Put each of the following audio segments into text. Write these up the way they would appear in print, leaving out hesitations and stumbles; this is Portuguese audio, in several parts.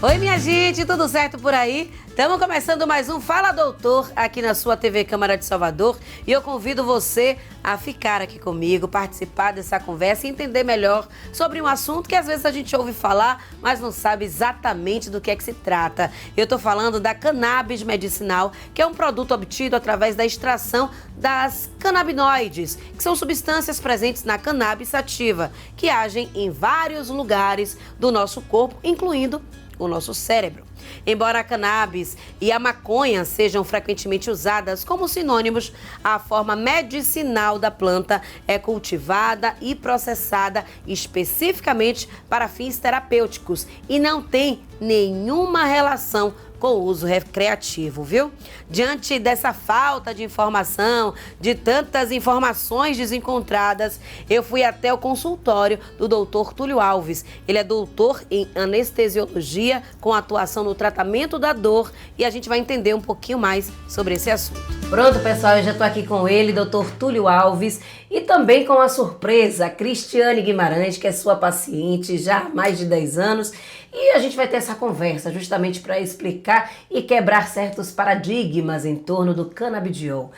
Oi, minha gente, tudo certo por aí? Estamos começando mais um Fala Doutor aqui na sua TV Câmara de Salvador e eu convido você a ficar aqui comigo, participar dessa conversa e entender melhor sobre um assunto que às vezes a gente ouve falar, mas não sabe exatamente do que é que se trata. Eu estou falando da cannabis medicinal, que é um produto obtido através da extração das canabinoides, que são substâncias presentes na cannabis sativa, que agem em vários lugares do nosso corpo, incluindo o nosso cérebro. Embora a cannabis e a maconha sejam frequentemente usadas como sinônimos, a forma medicinal da planta é cultivada e processada especificamente para fins terapêuticos e não tem nenhuma relação com o uso recreativo, viu? Diante dessa falta de informação, de tantas informações desencontradas, eu fui até o consultório do Dr. Túlio Alves. Ele é doutor em anestesiologia, com atuação no tratamento da dor, e a gente vai entender um pouquinho mais sobre esse assunto. Pronto, pessoal, eu já estou aqui com ele, Dr. Túlio Alves, e também com a surpresa, Cristiane Guimarães, que é sua paciente já há mais de 10 anos, e a gente vai ter essa conversa justamente para explicar e quebrar certos paradigmas em torno do canabidiol.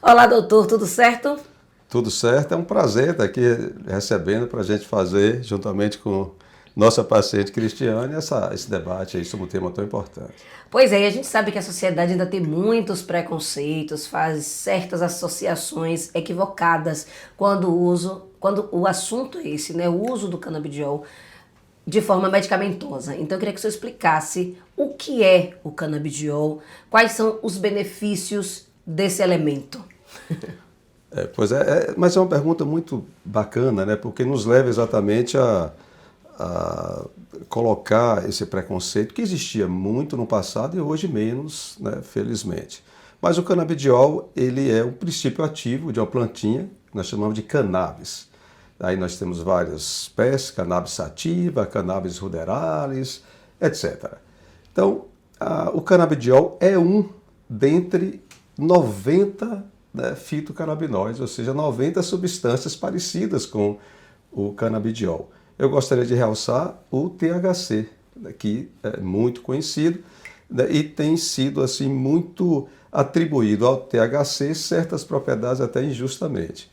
Olá, doutor, tudo certo? Tudo certo, é um prazer estar aqui recebendo para a gente fazer, juntamente com nossa paciente Cristiane, esse debate aí sobre um tema tão importante. Pois é, e a gente sabe que a sociedade ainda tem muitos preconceitos, faz certas associações equivocadas quando o assunto é esse, né? O uso do canabidiol de forma medicamentosa. Então eu queria que o senhor explicasse o que é o canabidiol, quais são os benefícios desse elemento. Mas é uma pergunta muito bacana, né? Porque nos leva exatamente a colocar esse preconceito que existia muito no passado e hoje menos, né? Felizmente. Mas o canabidiol, ele é um princípio ativo de uma plantinha que nós chamamos de cannabis. Aí nós temos várias espécies, cannabis sativa, cannabis ruderalis, etc. Então, o canabidiol é um dentre 90 fitocannabinoides, ou seja, 90 substâncias parecidas com o canabidiol. Eu gostaria de realçar o THC, que é muito conhecido, e tem sido assim muito atribuído ao THC certas propriedades até injustamente.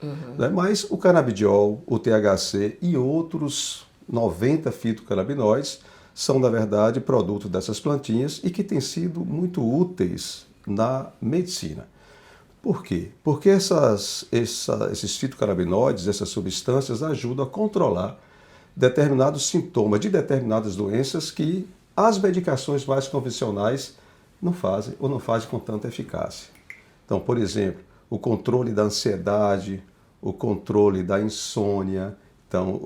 Mas o canabidiol, o THC e outros 90 fitocannabinoides são, na verdade, produto dessas plantinhas e que têm sido muito úteis na medicina. Por quê? Porque esses fitocannabinoides, essas substâncias, ajudam a controlar determinados sintomas de determinadas doenças que as medicações mais convencionais não fazem ou não fazem com tanta eficácia. Então, por exemplo, o controle da ansiedade, o controle da insônia, então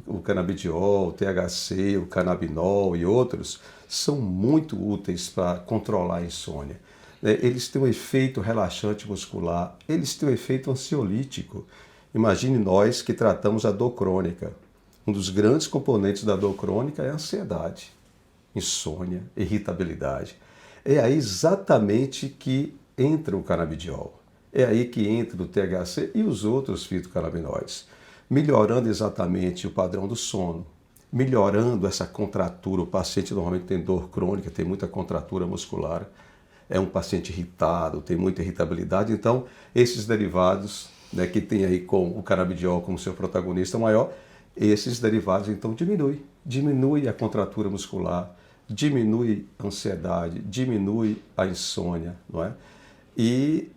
o canabidiol, o THC, o canabinol e outros são muito úteis para controlar a insônia. Eles têm um efeito relaxante muscular, eles têm um efeito ansiolítico. Imagine nós que tratamos a dor crônica. Um dos grandes componentes da dor crônica é a ansiedade, insônia, irritabilidade. É aí exatamente que entra o canabidiol. É aí que entra o THC e os outros fitocannabinoides, melhorando exatamente o padrão do sono, melhorando essa contratura. O paciente normalmente tem dor crônica, tem muita contratura muscular, é um paciente irritado, tem muita irritabilidade. Então, esses derivados, né, que tem aí com o canabidiol como seu protagonista maior, esses derivados então diminui a contratura muscular, diminui a ansiedade, diminui a insônia, não é? E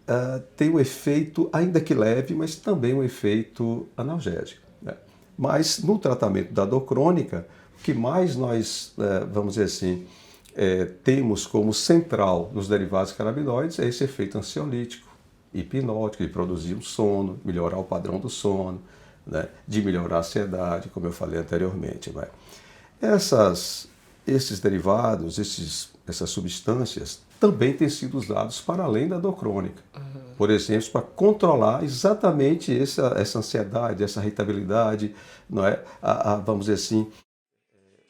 tem um efeito, ainda que leve, mas também um efeito analgésico, né? Mas no tratamento da dor crônica, o que mais nós, vamos dizer assim, temos como central nos derivados canabinoides é esse efeito ansiolítico, hipnótico, de produzir um sono, melhorar o padrão do sono, né, de melhorar a ansiedade, como eu falei anteriormente. Né? Esses derivados, essas substâncias, também têm sido usados para além da dor crônica. Por exemplo, para controlar exatamente essa ansiedade, essa irritabilidade, não é? Vamos dizer assim,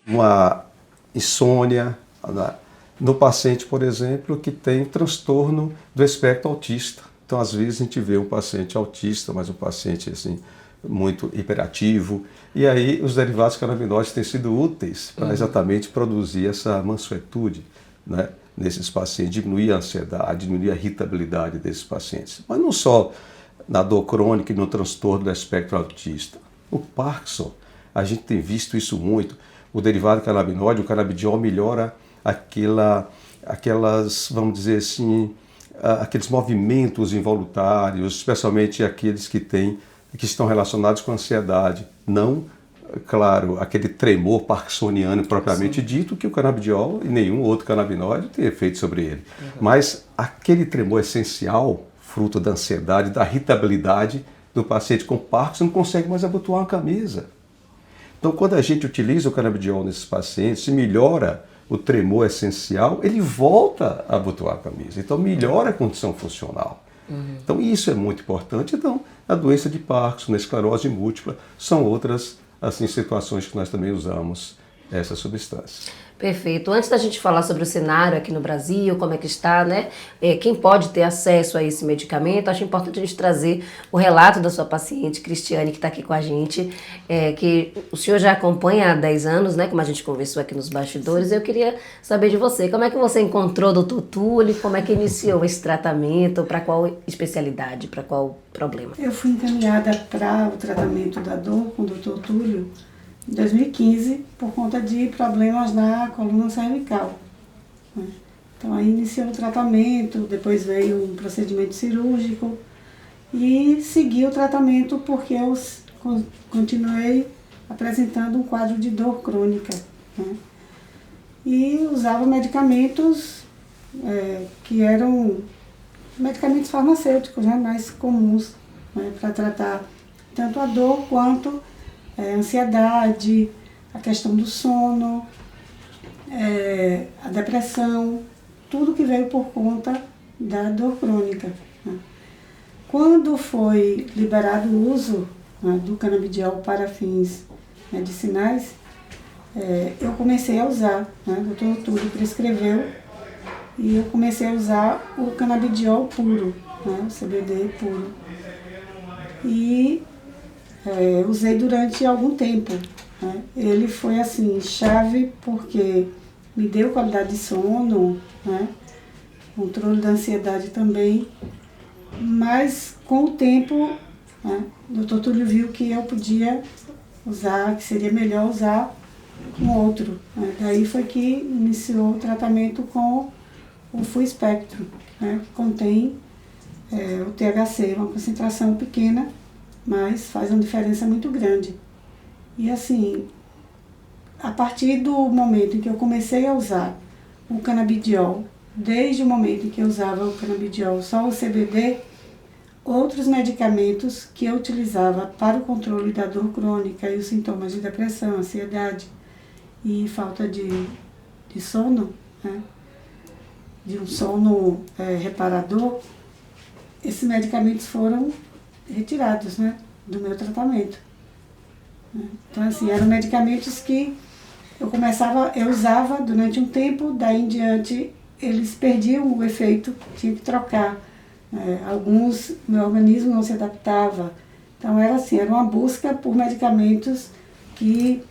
uma insônia, né? No paciente, por exemplo, que tem transtorno do espectro autista. Então, às vezes, a gente vê um paciente autista, mas um paciente assim, muito hiperativo. E aí os derivados canabinoides têm sido úteis para exatamente produzir essa mansuetude, né, nesses pacientes, diminuir a ansiedade, diminuir a irritabilidade desses pacientes. Mas não só na dor crônica e no transtorno do espectro autista. O Parkinson, a gente tem visto isso muito. O derivado canabinoide, o canabidiol, melhora aquelas, vamos dizer assim, aqueles movimentos involuntários, especialmente aqueles que estão relacionados com a ansiedade. Não, claro, aquele tremor parkinsoniano propriamente dito, que o canabidiol e nenhum outro canabinoide tem efeito sobre ele. Mas aquele tremor essencial, fruto da ansiedade, da irritabilidade do paciente com Parkinson, não consegue mais abotoar uma camisa. Então, quando a gente utiliza o canabidiol nesses pacientes, se melhora o tremor essencial, ele volta a abotoar a camisa. Então, melhora a condição funcional. Então, isso é muito importante. Então, a doença de Parkinson, a esclerose múltipla, são outras assim, situações que nós também usamos essa substância. Perfeito. Antes da gente falar sobre o cenário aqui no Brasil, como é que está, né? Quem pode ter acesso a esse medicamento, acho importante a gente trazer o relato da sua paciente, Cristiane, que está aqui com a gente, que o senhor já acompanha há 10 anos, né? Como a gente conversou aqui nos bastidores. Eu queria saber de você, como é que você encontrou o Dr. Túlio, como é que iniciou esse tratamento, para qual especialidade, para qual problema? Eu fui encaminhada para o tratamento da dor com o Dr. Túlio em 2015, por conta de problemas na coluna cervical. Então aí iniciou o tratamento, depois veio um procedimento cirúrgico e segui o tratamento porque eu continuei apresentando um quadro de dor crônica. E usava medicamentos que eram medicamentos farmacêuticos, mais comuns, para tratar tanto a dor quanto a ansiedade, a questão do sono, a depressão, tudo que veio por conta da dor crônica. Quando foi liberado o uso do canabidiol para fins medicinais, eu comecei a usar, o Dr. Túlio prescreveu, e eu comecei a usar o canabidiol puro, o CBD puro. E usei durante algum tempo. Ele foi assim, chave porque me deu qualidade de sono, controle da ansiedade também, mas com o tempo o Dr. Túlio viu que eu podia usar, que seria melhor usar um outro. Daí foi que iniciou o tratamento com o Full Spectrum, que contém o THC, uma concentração pequena, mas faz uma diferença muito grande. E assim, a partir do momento em que eu comecei a usar o canabidiol, desde o momento em que eu usava o canabidiol, só o CBD, outros medicamentos que eu utilizava para o controle da dor crônica e os sintomas de depressão, ansiedade e falta de sono, de um sono reparador, esses medicamentos foram retirados, do meu tratamento. Então, assim, eram medicamentos que eu usava durante um tempo, daí em diante eles perdiam o efeito, tinha que trocar. Alguns, meu organismo não se adaptava. Então, era assim, era uma busca por medicamentos que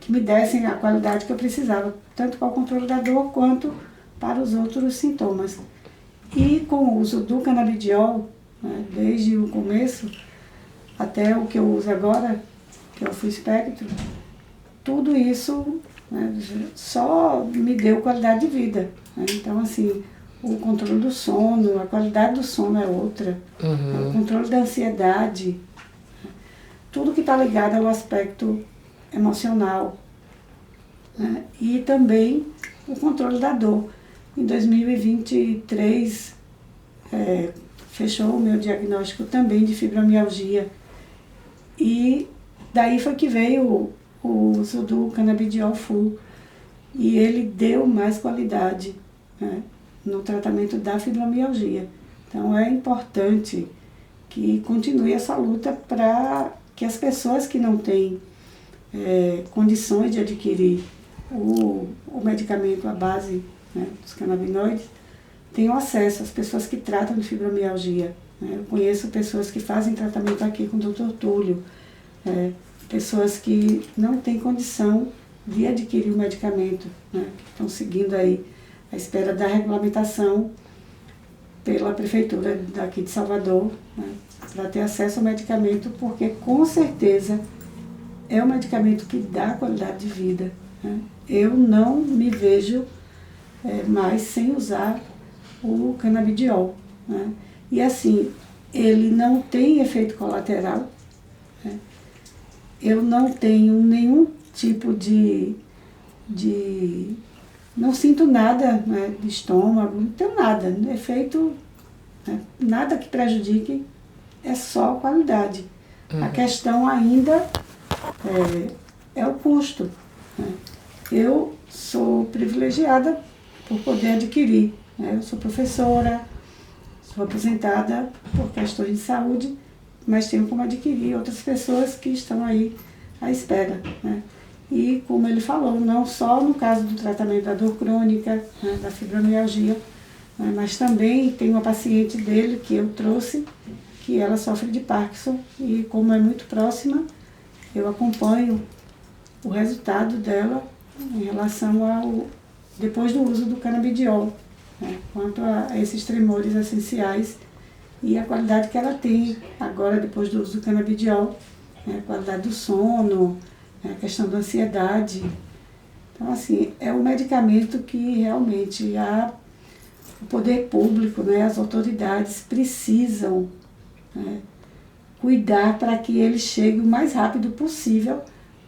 me dessem a qualidade que eu precisava, tanto para o controle da dor quanto para os outros sintomas. E com o uso do canabidiol, desde o começo até o que eu uso agora, que é o Full Spectrum, tudo isso só me deu qualidade de vida. Então, assim, o controle do sono, a qualidade do sono é outra, o controle da ansiedade, tudo que está ligado ao aspecto emocional, e também o controle da dor. Em 2023, fechou o meu diagnóstico também de fibromialgia. E daí foi que veio o uso do canabidiol full. E ele deu mais qualidade no tratamento da fibromialgia. Então é importante que continue essa luta para que as pessoas que não têm condições de adquirir o medicamento à base dos canabinoides tenham acesso, às pessoas que tratam de fibromialgia. né? Eu conheço pessoas que fazem tratamento aqui com o Dr. Túlio, pessoas que não têm condição de adquirir o medicamento, né? Que estão seguindo aí à espera da regulamentação pela prefeitura daqui de Salvador, né? Para ter acesso ao medicamento, porque com certeza é um medicamento que dá qualidade de vida, né? Eu não me vejo mais sem usar o canabidiol, né? E assim, ele não tem efeito colateral, né? Eu não tenho nenhum tipo de não sinto nada, né, de estômago, não tenho nada, efeito, né, nada que prejudique, é só qualidade. A questão ainda é o custo, né? Eu sou privilegiada por poder adquirir, né? Eu sou professora, sou aposentada por questões de saúde, mas tenho como adquirir outras pessoas que estão aí à espera, né? E como ele falou, não só no caso do tratamento da dor crônica, né, da fibromialgia, né, mas também tem uma paciente dele que eu trouxe, que ela sofre de Parkinson, e como é muito próxima, eu acompanho o resultado dela em relação ao depois do uso do canabidiol, né, quanto a esses tremores essenciais e a qualidade que ela tem agora depois do uso do canabidiol, né, a qualidade do sono, a questão da ansiedade. Então, assim, é um medicamento que realmente o poder público, né, as autoridades precisam, né, cuidar para que ele chegue o mais rápido possível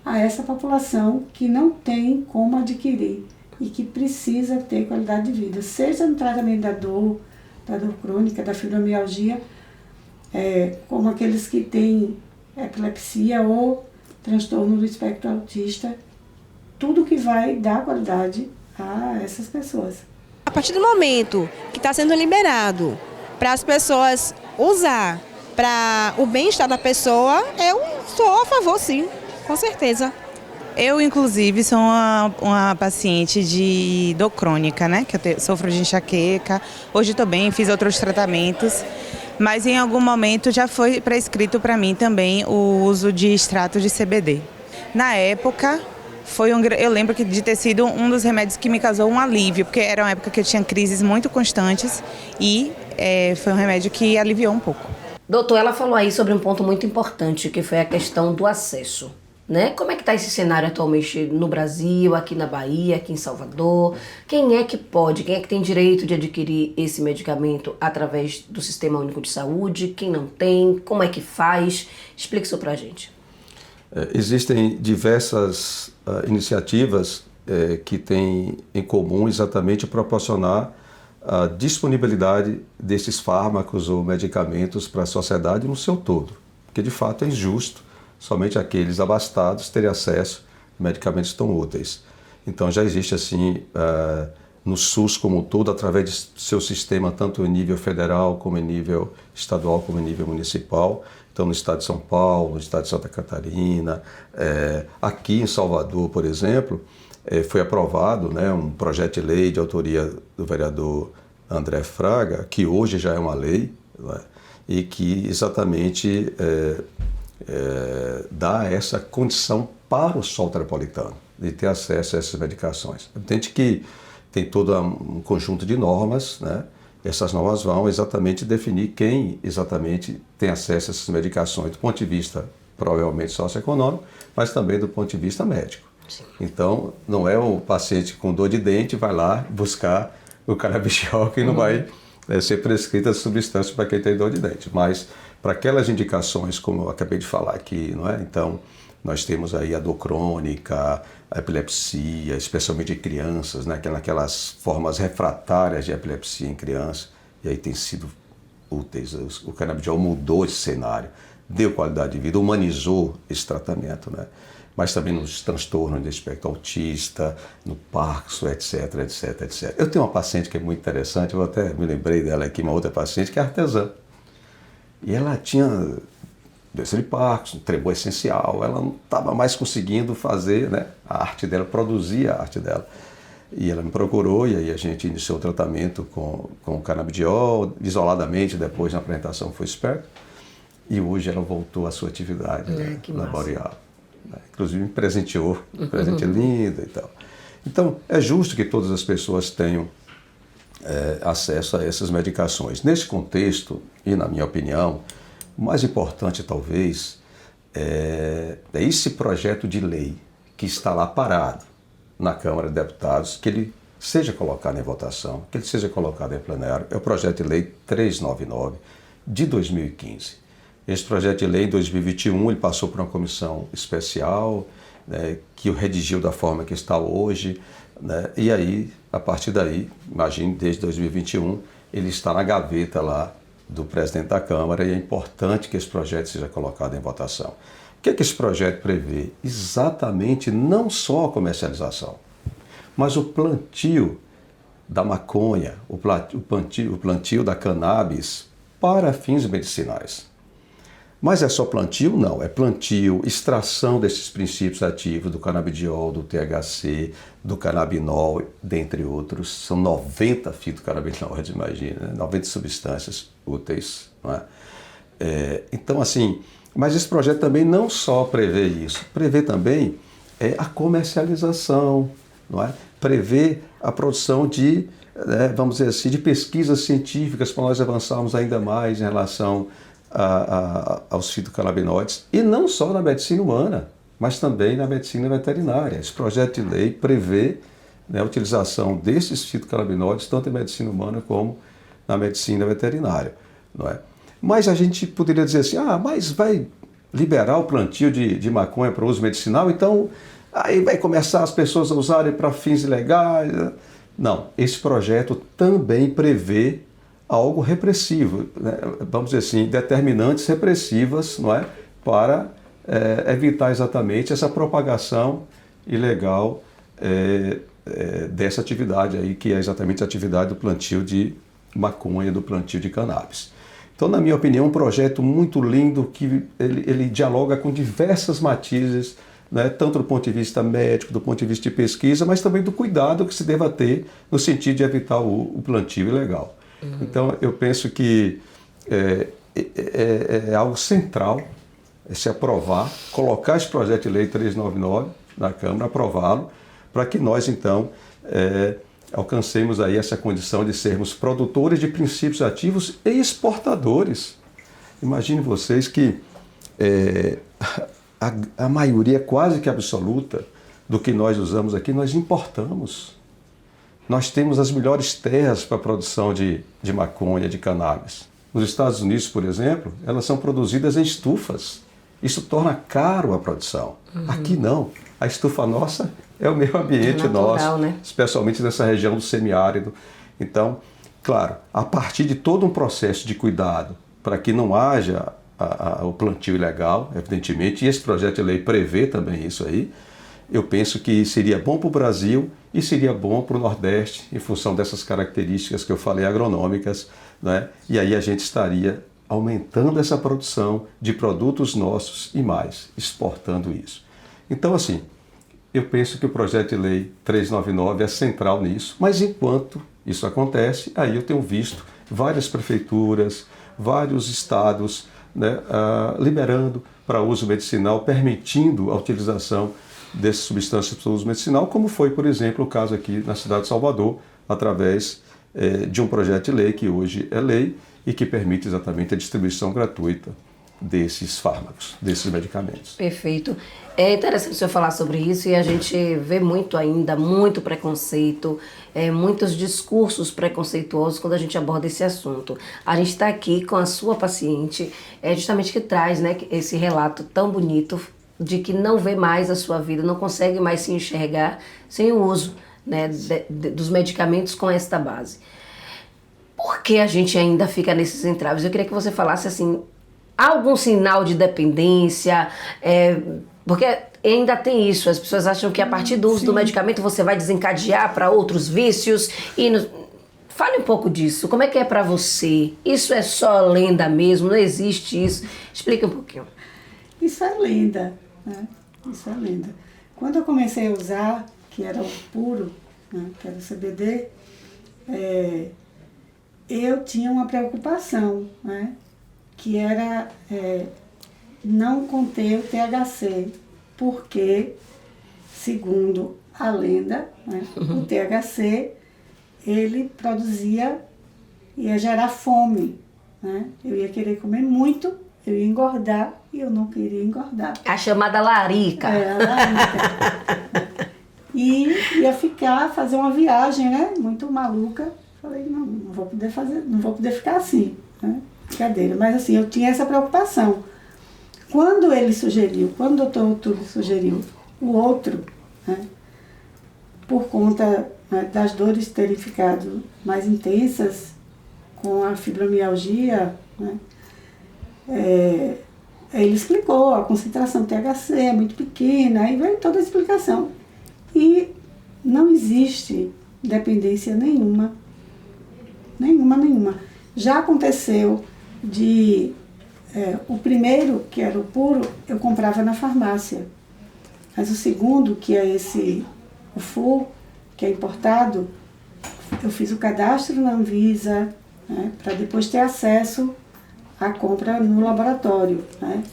a essa população que não tem como adquirir e que precisa ter qualidade de vida, seja no tratamento da dor crônica, da fibromialgia, como aqueles que têm epilepsia ou transtorno do espectro autista, tudo que vai dar qualidade a essas pessoas. A partir do momento que está sendo liberado para as pessoas usar para o bem-estar da pessoa, eu sou a favor, sim, com certeza. Eu, inclusive, sou uma paciente de dor crônica, né? Que eu sofro de enxaqueca. Hoje estou bem, fiz outros tratamentos. Mas em algum momento já foi prescrito para mim também o uso de extrato de CBD. Na época, eu lembro de ter sido um dos remédios que me causou um alívio, porque era uma época que eu tinha crises muito constantes e foi um remédio que aliviou um pouco. Doutor, ela falou aí sobre um ponto muito importante, que foi a questão do acesso, né? Como é que está esse cenário atualmente no Brasil, aqui na Bahia, aqui em Salvador? Quem é que tem direito de adquirir esse medicamento através do Sistema Único de Saúde? Quem não tem? Como é que faz? Explique isso pra gente. Existem diversas iniciativas que têm em comum exatamente proporcionar a disponibilidade desses fármacos ou medicamentos para a sociedade no seu todo, porque de fato é injusto somente aqueles abastados terem acesso a medicamentos tão úteis. Então já existe assim no SUS como um todo, através de seu sistema, tanto em nível federal, como em nível estadual, como em nível municipal. Então no estado de São Paulo, no estado de Santa Catarina, aqui em Salvador, por exemplo, foi aprovado, né, um projeto de lei de autoria do vereador André Fraga, que hoje já é uma lei, né, e que exatamente dá essa condição para o soteropolitano de ter acesso a essas medicações. Entende que tem todo um conjunto de normas, né? Essas normas vão exatamente definir quem exatamente tem acesso a essas medicações do ponto de vista provavelmente socioeconômico, mas também do ponto de vista médico. Sim. Então, não é o paciente com dor de dente vai lá buscar o canabidiol que não vai ser prescrita a substância para quem tem dor de dente, mas para aquelas indicações, como eu acabei de falar aqui, não é? Então, nós temos aí a dor crônica, a epilepsia, especialmente em crianças, né? Naquelas formas refratárias de epilepsia em crianças, e aí tem sido úteis. O canabidiol mudou esse cenário, deu qualidade de vida, humanizou esse tratamento, né? Mas também nos transtornos de espectro autista, no Parkinson, etc, etc, etc. Eu tenho uma paciente que é muito interessante, eu até me lembrei dela aqui, uma outra paciente, que é artesã. E ela tinha doença de Parkinson, tremor essencial, ela não estava mais conseguindo fazer, né, a arte dela, produzir a arte dela. E ela me procurou e aí a gente iniciou o tratamento com o canabidiol, isoladamente, depois na apresentação foi esperto. E hoje ela voltou à sua atividade laboral. Inclusive me presenteou, um presente lindo e tal. Então, é justo que todas as pessoas tenham acesso a essas medicações. Nesse contexto, e na minha opinião, o mais importante talvez é esse projeto de lei que está lá parado na Câmara de Deputados, que ele seja colocado em votação, que ele seja colocado em plenário. É o projeto de lei 399 de 2015. Esse projeto de lei, em 2021, ele passou por uma comissão especial, né, que o redigiu da forma que está hoje, né, e aí, a partir daí, imagine, desde 2021, ele está na gaveta lá do presidente da Câmara e é importante que esse projeto seja colocado em votação. O que é que esse projeto prevê? Exatamente não só a comercialização, mas o plantio da maconha, o plantio da cannabis para fins medicinais. Mas é só plantio? Não. É plantio, extração desses princípios ativos do canabidiol, do THC, do canabinol, dentre outros. São 90 fitocannabinoides, imagina, né? 90 substâncias úteis. Não é? Então, assim, mas esse projeto também não só prevê isso, prevê também a comercialização, não é? Prevê a produção de, vamos dizer assim, de pesquisas científicas para nós avançarmos ainda mais em relação aos fitocannabinoides, e não só na medicina humana, mas também na medicina veterinária. Esse projeto de lei prevê, né, a utilização desses fitocannabinoides tanto em medicina humana como na medicina veterinária. Não é? Mas a gente poderia dizer assim, mas vai liberar o plantio de maconha para uso medicinal, então aí vai começar as pessoas a usarem para fins ilegais. Não, esse projeto também prevê algo repressivo, né? Vamos dizer assim, determinantes repressivas, não é? Para evitar exatamente essa propagação ilegal dessa atividade aí, que é exatamente a atividade do plantio de maconha, do plantio de cannabis. Então, na minha opinião, um projeto muito lindo que ele dialoga com diversas matizes, né? Tanto do ponto de vista médico, do ponto de vista de pesquisa, mas também do cuidado que se deva ter no sentido de evitar o plantio ilegal. Então, eu penso que é algo central se aprovar, colocar esse projeto de lei 399 na Câmara, aprová-lo, para que nós, então, alcancemos aí essa condição de sermos produtores de princípios ativos e exportadores. Imagine vocês que a maioria quase que absoluta do que nós usamos aqui, nós importamos. Nós temos as melhores terras para a produção de maconha, de cannabis. Nos Estados Unidos, por exemplo, elas são produzidas em estufas. Isso torna caro a produção. Aqui não. A estufa nossa é o meio ambiente nosso, né? Especialmente nessa região do semiárido. Então, claro, a partir de todo um processo de cuidado para que não haja o plantio ilegal, evidentemente, e esse projeto de lei prevê também isso aí, eu penso que seria bom para o Brasil e seria bom para o Nordeste, em função dessas características que eu falei agronômicas, né? E aí a gente estaria aumentando essa produção de produtos nossos e mais, exportando isso. Então, assim, eu penso que o projeto de lei 399 é central nisso, mas enquanto isso acontece, aí eu tenho visto várias prefeituras, vários estados, né, liberando para uso medicinal, permitindo a utilização dessas substâncias para uso medicinal, como foi, por exemplo, o caso aqui na cidade de Salvador, através de um projeto de lei que hoje é lei e que permite exatamente a distribuição gratuita desses fármacos, desses medicamentos. Perfeito. É interessante o senhor falar sobre isso e a gente vê muito ainda, muito preconceito, muitos discursos preconceituosos quando a gente aborda esse assunto. A gente está aqui com a sua paciente, justamente que traz, né, esse relato tão bonito de que não vê mais a sua vida, não consegue mais se enxergar sem o uso, né, dos medicamentos com esta base. Por que a gente ainda fica nesses entraves? Eu queria que você falasse assim, há algum sinal de dependência? Porque ainda tem isso, as pessoas acham que a partir do uso do medicamento você vai desencadear para outros vícios. Fale um pouco disso, como é que é para você? Isso é só lenda mesmo, não existe isso? Explica um pouquinho. Isso é lenda, né? Isso é lenda. Quando eu comecei a usar, que era o puro, né, que era o CBD, eu tinha uma preocupação, né, que era não conter o THC, porque, segundo a lenda, né, o THC, ele ia gerar fome, né? Eu ia querer comer muito, eu ia engordar e eu não queria engordar. A chamada larica. A larica. E ia fazer uma viagem, né? Muito maluca. Falei, não vou poder ficar assim, né? Brincadeira. Mas assim, eu tinha essa preocupação. Quando o doutor Túlio sugeriu o outro, né? Por conta, né, das dores terem ficado mais intensas com a fibromialgia, né? Ele explicou, a concentração THC é muito pequena, aí veio toda a explicação. E não existe dependência nenhuma. Já aconteceu o primeiro, que era o puro, eu comprava na farmácia. Mas o segundo, que é o full, que é importado, eu fiz o cadastro na Anvisa, né, para depois ter acesso à compra no laboratório, né?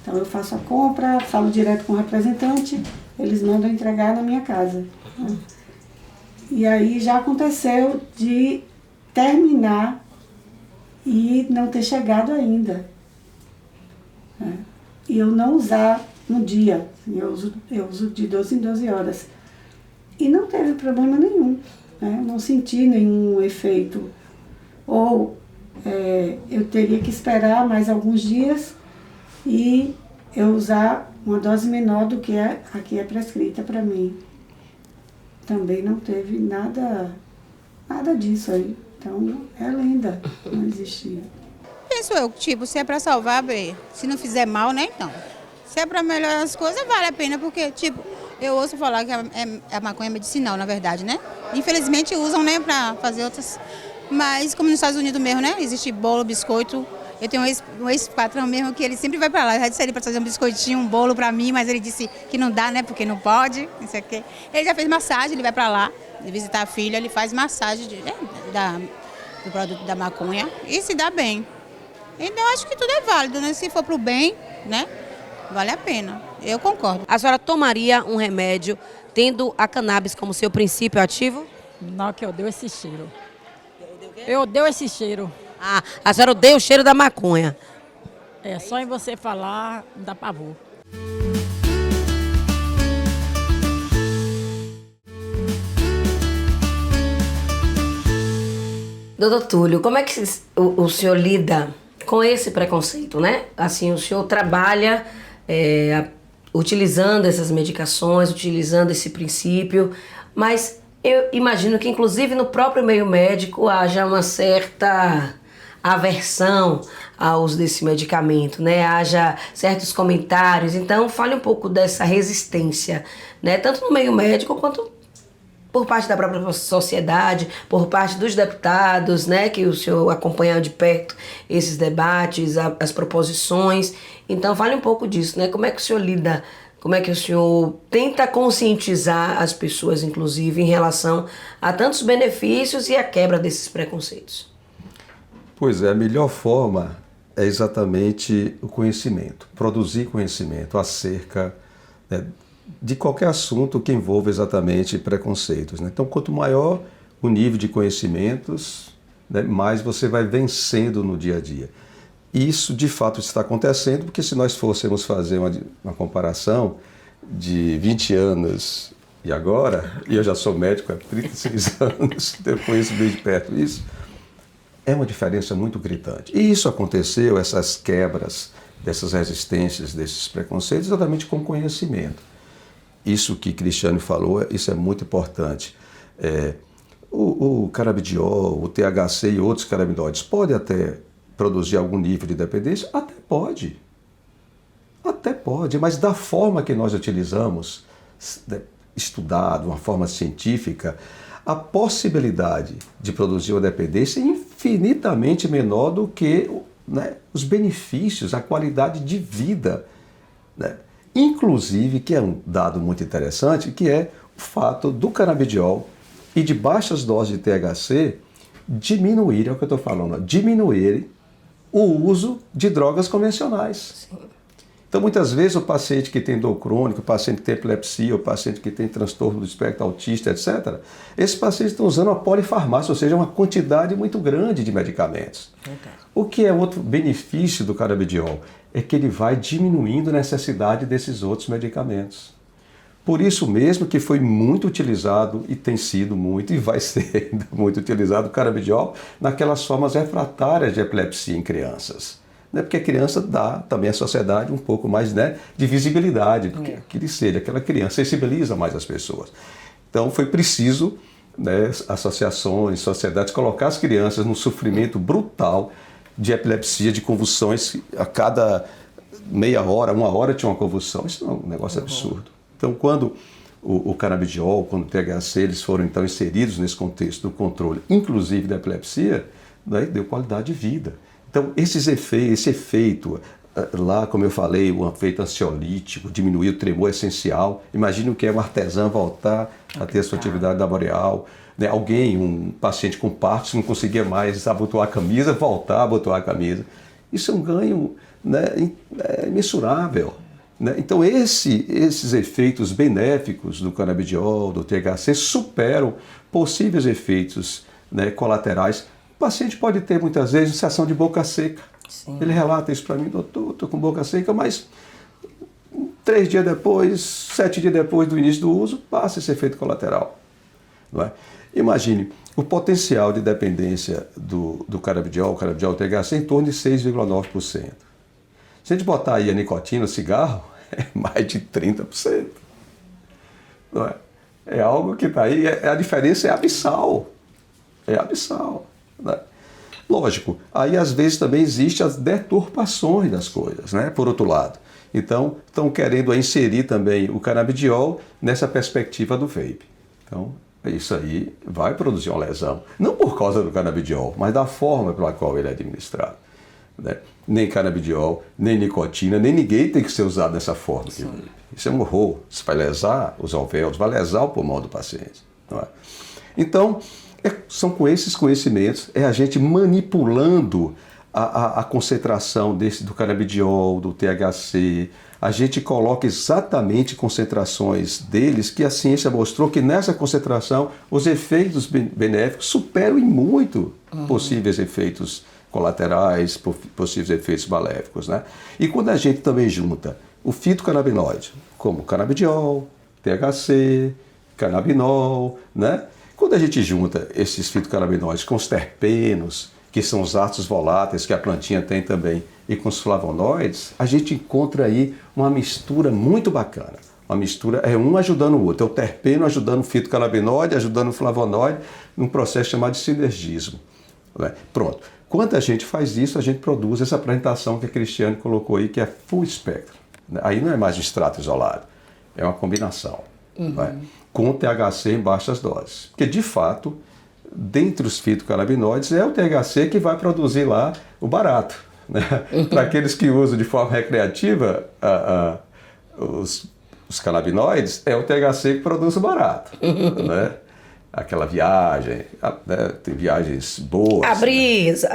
Então eu faço a compra, falo direto com o representante, eles mandam entregar na minha casa, né? E aí já aconteceu de terminar e não ter chegado ainda, né? E eu não usar no dia, eu uso de 12 em 12 horas. E não teve problema nenhum, né? Não senti nenhum efeito. Ou eu teria que esperar mais alguns dias e eu usar uma dose menor do que a que é prescrita para mim. Também não teve nada disso aí. Então, é lenda, não existia. Penso eu, tipo, se é para salvar, bem. Se não fizer mal, né, então. Se é para melhorar as coisas, vale a pena, porque, tipo, eu ouço falar que a maconha é medicinal, na verdade, né? Infelizmente usam, né, para fazer outras. Mas, como nos Estados Unidos mesmo, né, existe bolo, biscoito. Eu tenho um ex-patrão mesmo que ele sempre vai para lá. Eu já disse ele para fazer um biscoitinho, um bolo para mim, mas ele disse que não dá, né, porque não pode, não sei o quê. Ele já fez massagem, ele vai para lá, visitar a filha, ele faz massagem do produto da maconha e se dá bem. Então, eu acho que tudo é válido, né? Se for para o bem, né, vale a pena. Eu concordo. A senhora tomaria um remédio tendo a cannabis como seu princípio ativo? Não, que eu odeio esse cheiro. Eu odeio esse cheiro. Ah, a senhora odeia o cheiro da maconha. É só em você falar, dá pavor. Doutor Túlio, como é que o senhor lida com esse preconceito, né? Assim, o senhor trabalha utilizando essas medicações, utilizando esse princípio, mas eu imagino que inclusive no próprio meio médico haja uma certa aversão ao uso desse medicamento, né? Haja certos comentários. Então, fale um pouco dessa resistência, né? Tanto no meio médico quanto por parte da própria sociedade, por parte dos deputados, né? Que o senhor acompanha de perto esses debates, as proposições. Então, fale um pouco disso, né? Como é que o senhor lida, como é que o senhor tenta conscientizar as pessoas, inclusive, em relação a tantos benefícios e a quebra desses preconceitos? Pois é, a melhor forma é exatamente o conhecimento, produzir conhecimento acerca, né, de qualquer assunto que envolva exatamente preconceitos, né? Então, quanto maior o nível de conhecimentos, né, mais você vai vencendo no dia a dia. E isso, de fato, está acontecendo, porque se nós fôssemos fazer uma comparação de 20 anos e agora, e eu já sou médico há 36 anos, depois bem de perto isso, é uma diferença muito gritante. E isso aconteceu, essas quebras dessas resistências, desses preconceitos, exatamente com conhecimento. Isso que Cristiane falou, isso é muito importante. O canabidiol, o THC e outros canabinoides podem até produzir algum nível de dependência? Até pode. Até pode, mas da forma que nós utilizamos, estudado, uma forma científica, a possibilidade de produzir uma dependência é infinitamente menor do que, né, os benefícios, a qualidade de vida, né? Inclusive, que é um dado muito interessante, que é o fato do canabidiol e de baixas doses de THC diminuírem, é o que eu estou falando, diminuírem o uso de drogas convencionais. Sim. Então, muitas vezes, o paciente que tem dor crônica, o paciente que tem epilepsia, o paciente que tem transtorno do espectro autista, etc., esses pacientes estão usando a polifarmácia, ou seja, uma quantidade muito grande de medicamentos. O que é outro benefício do canabidiol? É que ele vai diminuindo a necessidade desses outros medicamentos. Por isso mesmo que foi muito utilizado, e tem sido muito, e vai ser ainda muito utilizado o canabidiol naquelas formas refratárias de epilepsia em crianças. Porque a criança dá também à sociedade um pouco mais, né, de visibilidade, porque aquela criança sensibiliza mais as pessoas. Então foi preciso, né, associações, sociedades, colocar as crianças num sofrimento brutal de epilepsia, de convulsões, a cada meia hora, 1 hora tinha uma convulsão. Isso é um negócio absurdo. Então quando o canabidiol, quando o THC, eles foram então inseridos nesse contexto do controle, inclusive da epilepsia, daí deu qualidade de vida. Então, esse efeito, lá, como eu falei, o efeito ansiolítico, diminuir o tremor essencial. Imagine o que é um artesão voltar a ter a sua atividade laboral. Né? Um paciente com Parkinson, não conseguia mais abotoar a camisa, voltar a abotoar a camisa. Isso é um ganho, né, imensurável. Né? Então, esses efeitos benéficos do canabidiol, do THC, superam possíveis efeitos, né, colaterais. O paciente pode ter, muitas vezes, sensação de boca seca. Sim. Ele relata isso para mim: doutor, estou com boca seca, mas 3 dias depois, 7 dias depois do início do uso, passa esse efeito colateral. Não é? Imagine, o potencial de dependência do canabidiol, o canabidiol THC, em torno de 6,9%. Se a gente botar aí a nicotina, o cigarro, é mais de 30%. Não é? É algo que está aí, a diferença é abissal. É abissal. Né? Lógico, aí às vezes também existem as deturpações das coisas, né? Por outro lado. Então, estão querendo inserir também o canabidiol nessa perspectiva do vape. Então, isso aí vai produzir uma lesão. Não por causa do canabidiol, mas da forma pela qual ele é administrado. Né? Nem canabidiol, nem nicotina, nem ninguém tem que ser usado dessa forma. Isso é um horror. Isso vai lesar os alvéolos, vai lesar o pulmão do paciente. Não é? Então, são com esses conhecimentos, a gente manipulando a concentração do canabidiol, do THC, a gente coloca exatamente concentrações deles que a ciência mostrou que nessa concentração os efeitos benéficos superam em muito possíveis efeitos colaterais, possíveis efeitos maléficos. Né? E quando a gente também junta o fitocannabinoide, como canabidiol, THC, canabinol, né? Quando a gente junta esses fitocannabinoides com os terpenos, que são os ácidos voláteis que a plantinha tem também, e com os flavonoides, a gente encontra aí uma mistura muito bacana. Uma mistura, um ajudando o outro, é o terpeno ajudando o fitocannabinoide, ajudando o flavonoide, num processo chamado de sinergismo. Né? Pronto. Quando a gente faz isso, a gente produz essa apresentação que a Cristiane colocou aí, que é full spectrum. Aí não é mais um extrato isolado, é uma combinação. Né? Com THC em baixas doses. Porque, de fato, dentre os fitocannabinoides, é o THC que vai produzir lá o barato. Né? Para aqueles que usam de forma recreativa os canabinoides, é o THC que produz o barato. Né? Aquela viagem, né? Tem viagens boas. A brisa.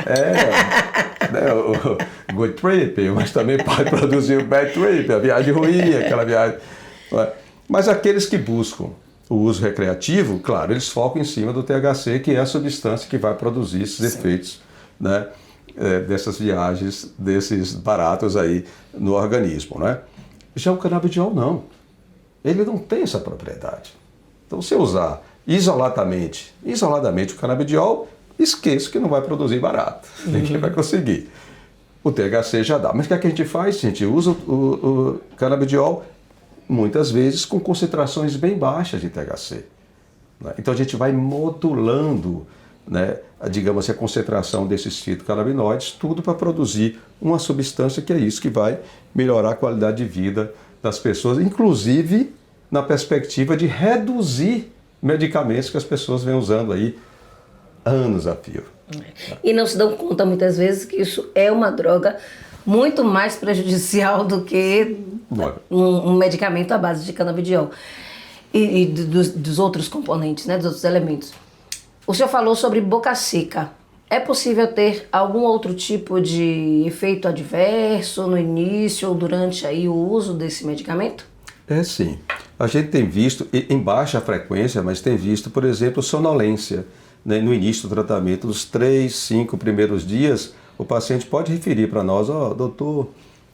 Né? O good trip, mas também pode produzir o bad trip, a viagem ruim, aquela viagem. Mas aqueles que buscam o uso recreativo, claro, eles focam em cima do THC, que é a substância que vai produzir esses efeitos, né, dessas viagens, desses baratos aí no organismo. Né? Já o canabidiol não. Ele não tem essa propriedade. Então, se eu usar isoladamente o canabidiol, esqueço que não vai produzir barato. Ninguém vai conseguir. O THC já dá. Mas o que é que a gente faz? A gente usa o canabidiol muitas vezes com concentrações bem baixas de THC. Né? Então a gente vai modulando, né, digamos assim, a concentração desses fitocannabinoides, tudo para produzir uma substância que é isso que vai melhorar a qualidade de vida das pessoas, inclusive na perspectiva de reduzir medicamentos que as pessoas vêm usando aí anos a fio. E não se dão conta muitas vezes que isso é uma droga muito mais prejudicial do que um medicamento à base de canabidiol. e dos outros componentes, né, dos outros elementos. O senhor falou sobre boca seca. É possível ter algum outro tipo de efeito adverso no início ou durante aí o uso desse medicamento? É sim. A gente tem visto, em baixa frequência, mas tem visto, por exemplo, sonolência. Né? No início do tratamento, nos 3, 5 primeiros dias, o paciente pode referir para nós, doutor,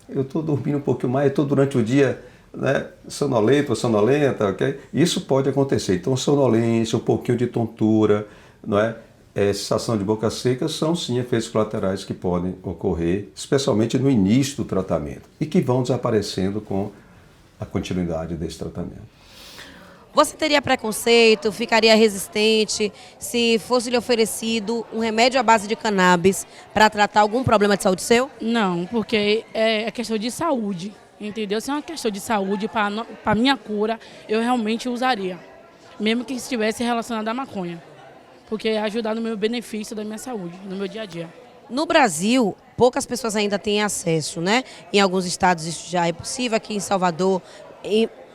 eu estou dormindo um pouquinho mais, eu estou durante o dia, né, sonolento ou sonolenta, ok? Isso pode acontecer. Então, sonolência, um pouquinho de tontura, não é? Sensação de boca seca são sim efeitos colaterais que podem ocorrer, especialmente no início do tratamento e que vão desaparecendo com a continuidade desse tratamento. Você teria preconceito, ficaria resistente se fosse lhe oferecido um remédio à base de cannabis para tratar algum problema de saúde seu? Não, porque é questão de saúde, entendeu? Se é uma questão de saúde, para minha cura, eu realmente usaria, mesmo que estivesse relacionado à maconha, porque ia ajudar no meu benefício da minha saúde, no meu dia a dia. No Brasil, poucas pessoas ainda têm acesso, né? Em alguns estados isso já é possível, aqui em Salvador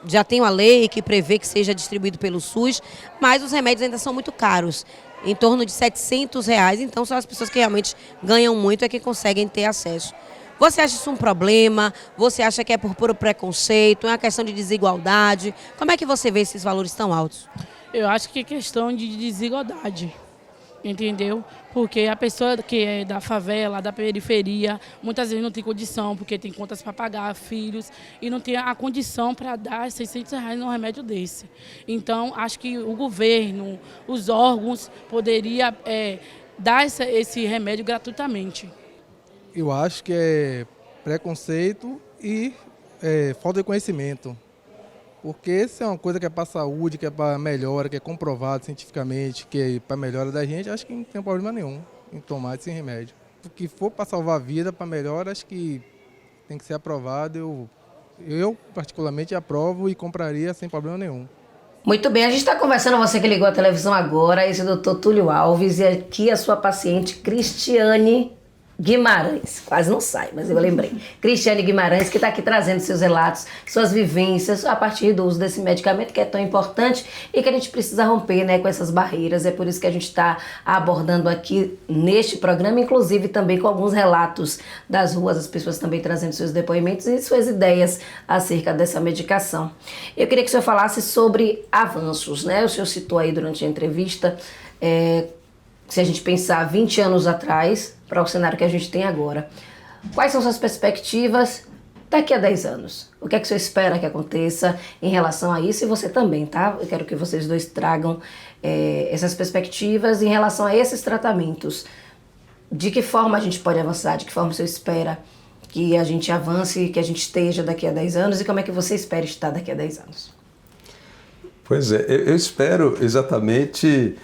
já tem uma lei que prevê que seja distribuído pelo SUS, mas os remédios ainda são muito caros, em torno de R$700, então só as pessoas que realmente ganham muito é que conseguem ter acesso. Você acha isso um problema? Você acha que é por puro preconceito? É uma questão de desigualdade? Como é que você vê esses valores tão altos? Eu acho que é questão de desigualdade, entendeu? Porque a pessoa que é da favela, da periferia, muitas vezes não tem condição, porque tem contas para pagar, filhos, e não tem a condição para dar R$600 num remédio desse. Então, acho que o governo, os órgãos, poderiam dar esse remédio gratuitamente. Eu acho que é preconceito e falta de conhecimento. Porque se é uma coisa que é para a saúde, que é para melhora, que é comprovado cientificamente, que é para melhora da gente, acho que não tem problema nenhum em tomar esse remédio. O que for para salvar a vida, para melhora, acho que tem que ser aprovado. Eu particularmente aprovo e compraria sem problema nenhum. Muito bem, a gente está conversando, você que ligou a televisão agora, esse é o Dr. Túlio Alves e aqui a sua paciente Cristiane Guimarães, quase não sai, mas eu lembrei. Cristiane Guimarães, que está aqui trazendo seus relatos, suas vivências a partir do uso desse medicamento que é tão importante e que a gente precisa romper, né, com essas barreiras. É por isso que a gente está abordando aqui neste programa, inclusive também com alguns relatos das ruas, as pessoas também trazendo seus depoimentos e suas ideias acerca dessa medicação. Eu queria que o senhor falasse sobre avanços, né? O senhor citou aí durante a entrevista, se a gente pensar 20 anos atrás, para o cenário que a gente tem agora. Quais são suas perspectivas daqui a 10 anos? O que é que você espera que aconteça em relação a isso? E você também, tá? Eu quero que vocês dois tragam essas perspectivas em relação a esses tratamentos. De que forma a gente pode avançar? De que forma você espera que a gente avance, que a gente esteja daqui a 10 anos? E como é que você espera estar daqui a 10 anos? Pois é, eu espero exatamente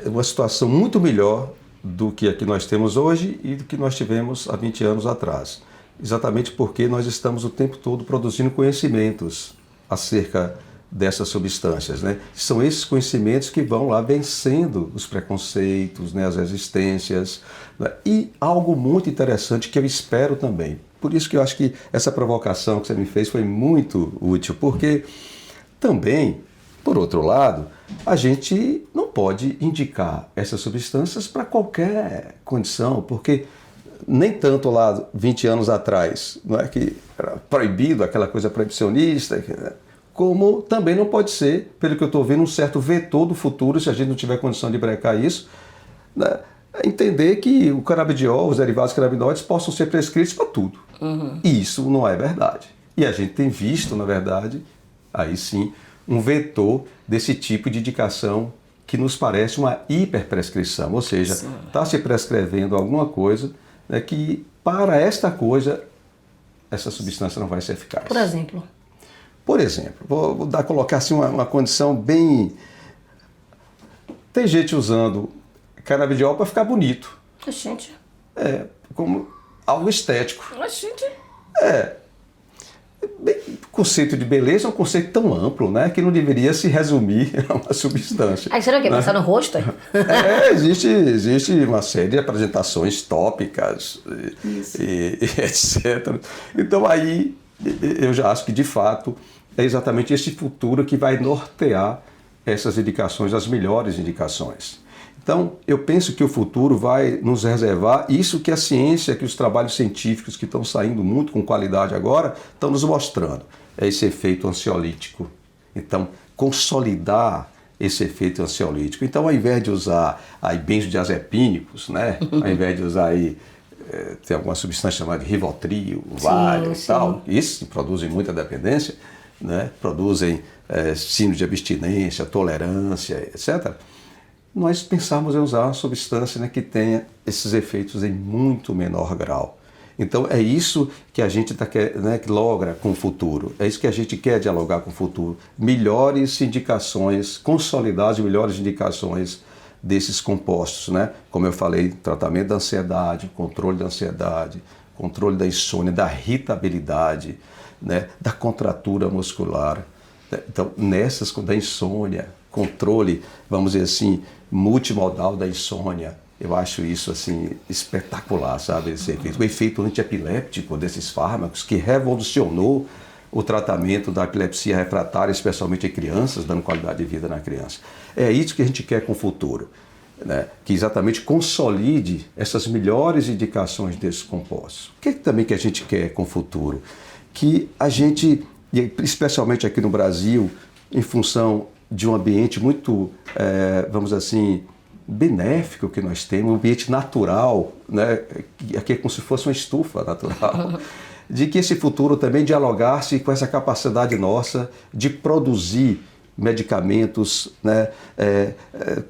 uma situação muito melhor do que a que nós temos hoje e do que nós tivemos há 20 anos atrás. Exatamente porque nós estamos o tempo todo produzindo conhecimentos acerca dessas substâncias, né? São esses conhecimentos que vão lá vencendo os preconceitos, né, as resistências, né? E algo muito interessante que eu espero também. Por isso que eu acho que essa provocação que você me fez foi muito útil, porque também, por outro lado, a gente não pode indicar essas substâncias para qualquer condição, porque nem tanto lá 20 anos atrás, não é que era proibido, aquela coisa proibicionista, como também não pode ser, pelo que eu estou vendo, um certo vetor do futuro, se a gente não tiver condição de brecar isso, né, entender que o canabidiol, os derivados canabinoides possam ser prescritos para tudo. E isso não é verdade. E a gente tem visto, na verdade, aí sim, um vetor desse tipo de indicação que nos parece uma hiperprescrição, ou seja, está se prescrevendo alguma coisa, né, que para esta coisa essa substância não vai ser eficaz. Por exemplo? Por exemplo, vou colocar assim uma condição bem... Tem gente usando canabidiol para ficar bonito. Gente. Como algo estético. Gente. O conceito de beleza é um conceito tão amplo, né, que não deveria se resumir a uma substância. Aí será que é passar no rosto? Existe uma série de apresentações tópicas e etc. Então aí eu já acho que, de fato, é exatamente esse futuro que vai nortear essas indicações, as melhores indicações. Então, eu penso que o futuro vai nos reservar isso que a ciência, que os trabalhos científicos que estão saindo muito com qualidade agora, estão nos mostrando. É esse efeito ansiolítico. Então, consolidar esse efeito ansiolítico. Então, ao invés de usar aí benzodiazepínicos, né? Ao invés de usar aí, tem alguma substância chamada de Rivotril, Valium e tal, isso produzem muita dependência, né? Produzem síndrome de abstinência, tolerância, etc. Nós pensamos em usar uma substância, né, que tenha esses efeitos em muito menor grau. Então é isso que a gente né, que logra com o futuro, é isso que a gente quer dialogar com o futuro. Melhores indicações, consolidar as melhores indicações desses compostos, né? Como eu falei, tratamento da ansiedade, controle da ansiedade, controle da insônia, da irritabilidade, né, da contratura muscular. Então, da insônia, controle, vamos dizer assim, multimodal da insônia, eu acho isso assim espetacular, sabe? Esse efeito. O efeito antiepiléptico desses fármacos que revolucionou o tratamento da epilepsia refratária, especialmente em crianças, dando qualidade de vida na criança. É isso que a gente quer com o futuro, né? Que exatamente consolide essas melhores indicações desses compostos. O que também que a gente quer com o futuro? Que a gente, especialmente aqui no Brasil, em função de um ambiente muito, vamos assim, benéfico que nós temos, um ambiente natural, né? Aqui é como se fosse uma estufa natural, de que esse futuro também dialogasse com essa capacidade nossa de produzir medicamentos, né,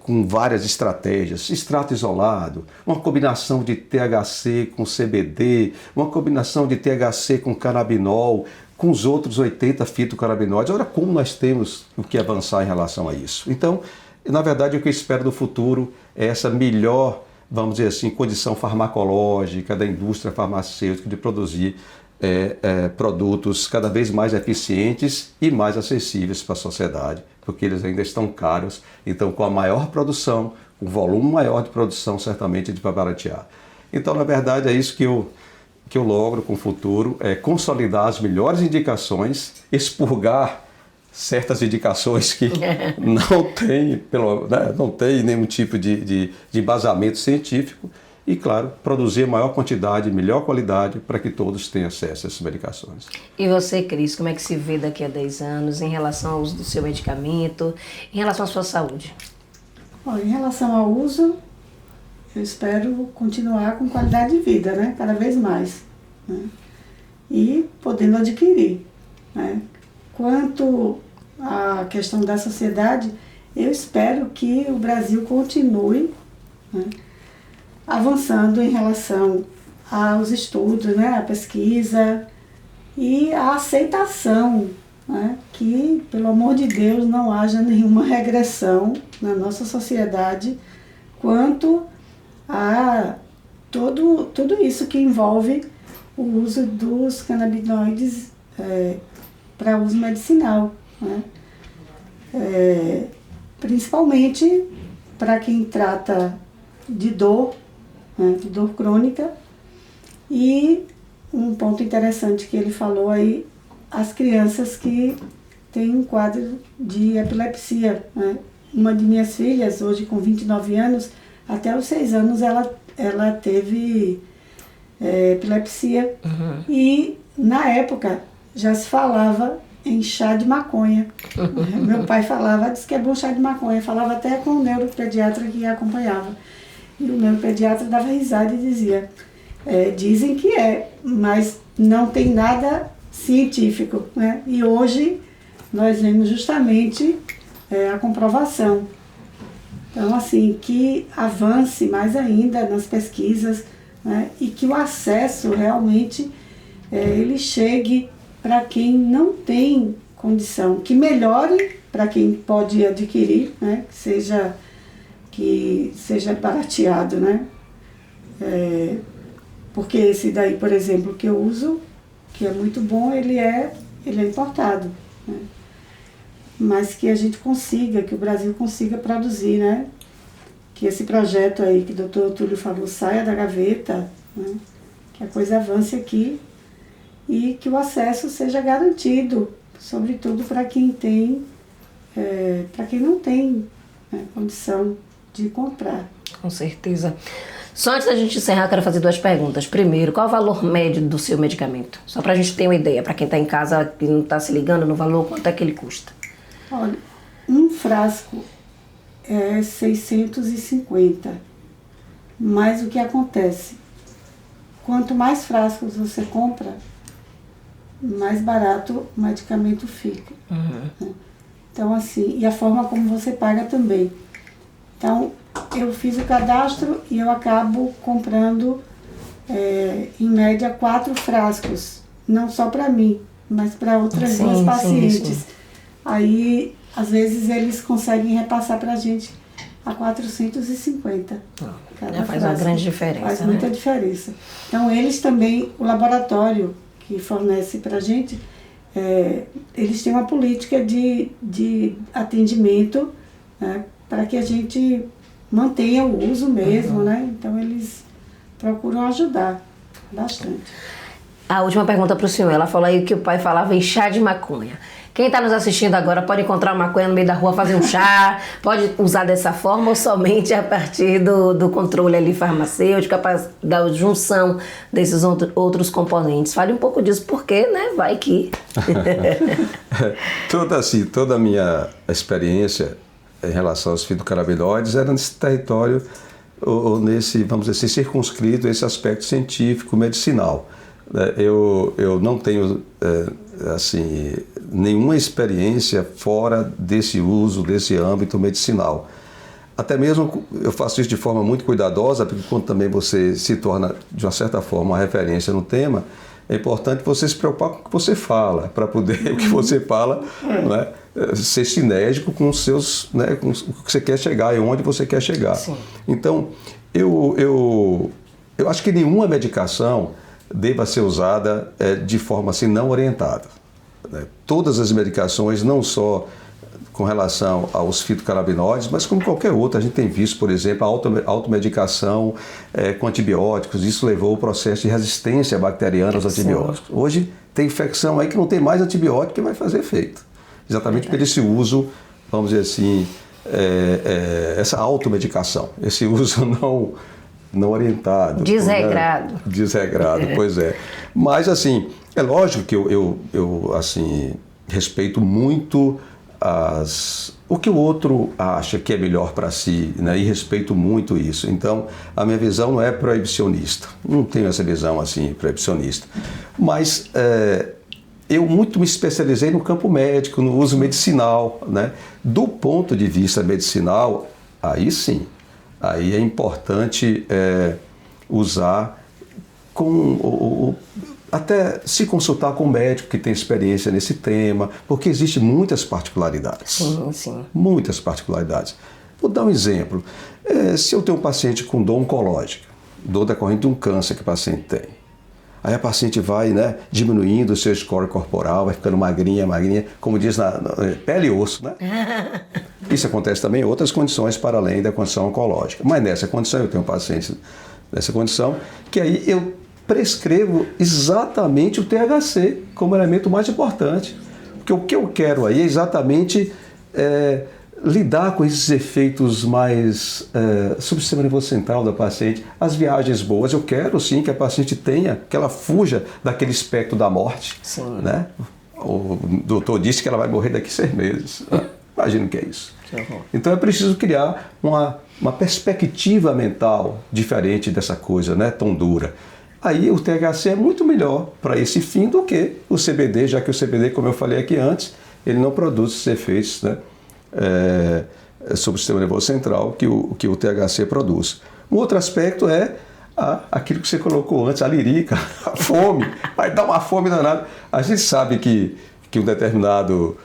com várias estratégias, extrato isolado, uma combinação de THC com CBD, uma combinação de THC com canabinol, com os outros 80 fitocannabinoides. Olha como nós temos o que avançar em relação a isso. Então, na verdade, o que eu espero do futuro é essa melhor, vamos dizer assim, condição farmacológica da indústria farmacêutica de produzir produtos cada vez mais eficientes e mais acessíveis para a sociedade, porque eles ainda estão caros. Então, com a maior produção, um volume maior de produção, certamente a gente vai baratear. Então, na verdade, é isso que eu logro com o futuro, é consolidar as melhores indicações, expurgar certas indicações que não tem nenhum tipo de embasamento científico e, claro, produzir maior quantidade, melhor qualidade para que todos tenham acesso a essas medicações. E você, Cris, como é que se vê daqui a 10 anos em relação ao uso do seu medicamento, em relação à sua saúde? Bom, em relação ao uso, eu espero continuar com qualidade de vida, né? Cada vez mais, né? E podendo adquirir, né? Quanto à questão da sociedade, eu espero que o Brasil continue, né, avançando em relação aos estudos, né, a pesquisa e a aceitação, né, que, pelo amor de Deus, não haja nenhuma regressão na nossa sociedade quanto a tudo isso que envolve o uso dos canabinoides para uso medicinal, né? Principalmente para quem trata de dor, né, de dor crônica. E um ponto interessante que ele falou aí, as crianças que têm um quadro de epilepsia, né? Uma de minhas filhas, hoje com 29 anos, até os 6 anos ela teve epilepsia. Uhum. E na época já se falava em chá de maconha. Meu pai disse que é bom chá de maconha, falava até com o neuropediatra que acompanhava. E o neuropediatra dava risada e dizia, dizem que mas não tem nada científico, né? E hoje nós vemos justamente a comprovação. Então, assim, que avance mais ainda nas pesquisas, né? E que o acesso realmente ele chegue para quem não tem condição, que melhore para quem pode adquirir, né? Que seja barateado, né? Porque esse daí, por exemplo, que eu uso, que é muito bom, ele é importado, né? Mas que a gente consiga, que o Brasil consiga produzir, né? Que esse projeto aí que o Dr. Túlio falou saia da gaveta, né? Que a coisa avance aqui e que o acesso seja garantido, sobretudo para quem tem, para quem não tem, né, condição de comprar. Com certeza. Só antes da gente encerrar, eu quero fazer 2 perguntas. Primeiro, qual é o valor médio do seu medicamento? Só para a gente ter uma ideia, para quem está em casa e não está se ligando no valor, quanto é que ele custa? Olha, um frasco é 650, mas o que acontece? Quanto mais frascos você compra, mais barato o medicamento fica. Né? Então, assim, e a forma como você paga também. Então, eu fiz o cadastro e eu acabo comprando, em média, 4 frascos. Não só para mim, mas para outras 2 pacientes. Sim. Aí, às vezes, eles conseguem repassar para a gente a 450. Faz uma grande diferença. Faz muita diferença. Então, eles também, o laboratório que fornece para a gente, eles têm uma política de atendimento, né, para que a gente mantenha o uso mesmo, né? Então, eles procuram ajudar bastante. A última pergunta para o senhor. Ela falou aí que o pai falava em chá de maconha. Quem está nos assistindo agora pode encontrar uma maconha no meio da rua, fazer um chá, pode usar dessa forma ou somente a partir do controle ali farmacêutico, da junção desses outros componentes. Fale um pouco disso, porque, né, vai que... Toda a minha experiência em relação aos fitocannabinoides era nesse território, ou nesse, vamos dizer assim, circunscrito esse aspecto científico, medicinal. Eu não tenho, assim, nenhuma experiência fora desse uso, desse âmbito medicinal. Até mesmo eu faço isso de forma muito cuidadosa, porque quando também você se torna, de uma certa forma, uma referência no tema, é importante você se preocupar com o que você fala, para poder o que você fala, né, ser sinérgico com os seus, né, com o que você quer chegar e onde você quer chegar. Sim. Então, eu acho que nenhuma medicação deva ser usada de forma assim não orientada. Né? Todas as medicações, não só com relação aos fitocannabinoides, mas como qualquer outra. A gente tem visto, por exemplo, a automedicação com antibióticos. Isso levou ao processo de resistência bacteriana aos antibióticos. Hoje tem infecção aí que não tem mais antibiótico que vai fazer efeito. Exatamente por esse uso, vamos dizer assim, essa automedicação, esse uso não orientado. Desregrado. Desregrado, pois é. Mas, assim, é lógico que eu assim, respeito muito o que o outro acha que é melhor para si, né? E respeito muito isso. Então, a minha visão não é proibicionista. Não tenho essa visão, assim, proibicionista. Mas eu muito me especializei no campo médico, no uso medicinal, né? Do ponto de vista medicinal, aí sim. Aí é importante usar até se consultar com um médico que tem experiência nesse tema, porque existem muitas particularidades. Sim, sim. Muitas particularidades. Vou dar um exemplo. Se eu tenho um paciente com dor oncológica, dor decorrente de um câncer que o paciente tem, aí a paciente vai, né, diminuindo o seu score corporal, vai ficando magrinha, como diz na pele e osso, né? Isso acontece também em outras condições para além da condição oncológica. Mas nessa condição, eu tenho pacientes nessa condição, que aí eu prescrevo exatamente o THC como elemento mais importante. Porque o que eu quero aí é exatamente lidar com esses efeitos mais sobre o sistema nervoso central da paciente, as viagens boas. Eu quero sim que a paciente tenha, que ela fuja daquele espectro da morte. Sim. Né? O doutor disse que ela vai morrer daqui a 6 meses. Imagina o que é isso. Então é preciso criar uma perspectiva mental diferente dessa coisa, né, tão dura. Aí o THC é muito melhor para esse fim do que o CBD, já que o CBD, como eu falei aqui antes, ele não produz esses efeitos, né, sobre o sistema nervoso central que o THC produz. Um outro aspecto é aquilo que você colocou antes, a lirica, a fome. Vai dar uma fome danada. A gente sabe que um determinado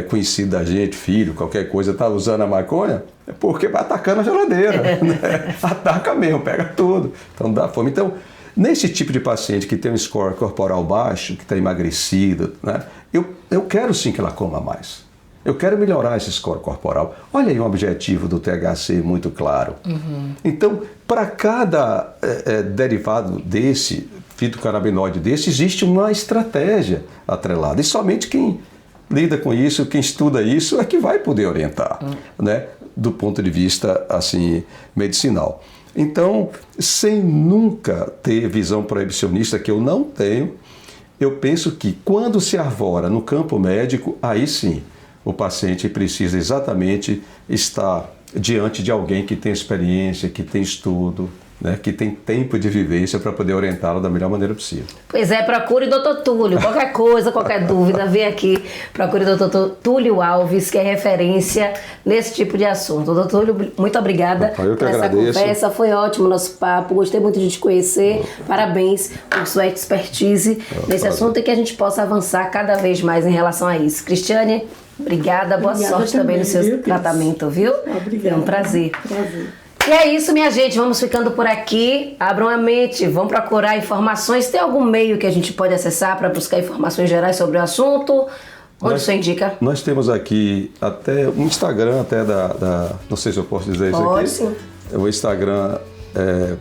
conhecido da gente, filho, qualquer coisa, está usando a maconha, é porque vai atacando a geladeira. Né? Ataca mesmo, pega tudo. Então dá fome. Então, nesse tipo de paciente que tem um score corporal baixo, que está emagrecido, né, eu quero sim que ela coma mais. Eu quero melhorar esse score corporal. Olha aí um objetivo do THC muito claro. Uhum. Então, para cada derivado desse fitocannabinoide desse, existe uma estratégia atrelada. E somente quem lida com isso, quem estuda isso, é que vai poder orientar, né? Do ponto de vista assim, medicinal. Então, sem nunca ter visão proibicionista, que eu não tenho, eu penso que quando se arvora no campo médico, aí sim, o paciente precisa exatamente estar diante de alguém que tem experiência, que tem estudo, né, que tem tempo de vivência para poder orientá-lo da melhor maneira possível. Pois é, procure o Dr. Túlio. Qualquer coisa, qualquer dúvida, vem aqui. Procure o Dr. Túlio Alves, que é referência nesse tipo de assunto. Dr. Túlio, muito obrigada por essa conversa. Foi ótimo o nosso papo. Gostei muito de te conhecer. Parabéns por sua expertise nesse assunto e que a gente possa avançar cada vez mais em relação a isso. Cristiane, obrigada. Boa sorte também no seu tratamento, viu? Obrigada. É um prazer. Prazer. E é isso, minha gente. Vamos ficando por aqui. Abram a mente, vão procurar informações. Tem algum meio que a gente pode acessar para buscar informações gerais sobre o assunto? Onde você indica? Nós temos aqui até um Instagram, até não sei se eu posso dizer isso aqui. Pode, sim. O Instagram é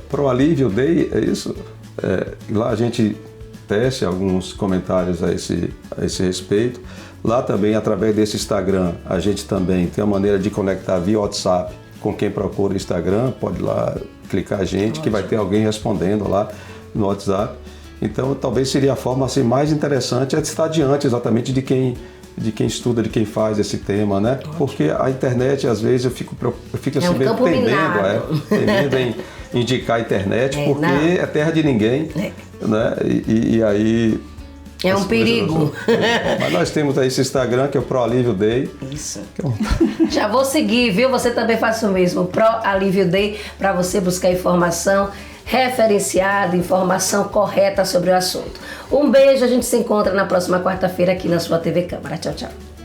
Proalívio Day, é isso? Lá a gente tece alguns comentários a esse respeito. Lá também, através desse Instagram, a gente também tem a maneira de conectar via WhatsApp. Com quem procura o Instagram, pode ir lá clicar a gente, que vai ter alguém respondendo lá no WhatsApp. Então, talvez seria a forma assim, mais interessante é estar diante exatamente de quem estuda, de quem faz esse tema, né? Porque a internet, às vezes, eu fico assim, meio temendo em indicar a internet, porque é terra de ninguém, né? E aí... É um perigo. Mas nós temos aí esse Instagram, que é o Proalívio Day. Isso. Já vou seguir, viu? Você também faz o mesmo. Proalívio Day, para você buscar informação referenciada, informação correta sobre o assunto. Um beijo, a gente se encontra na próxima quarta-feira aqui na sua TV Câmara. Tchau, tchau.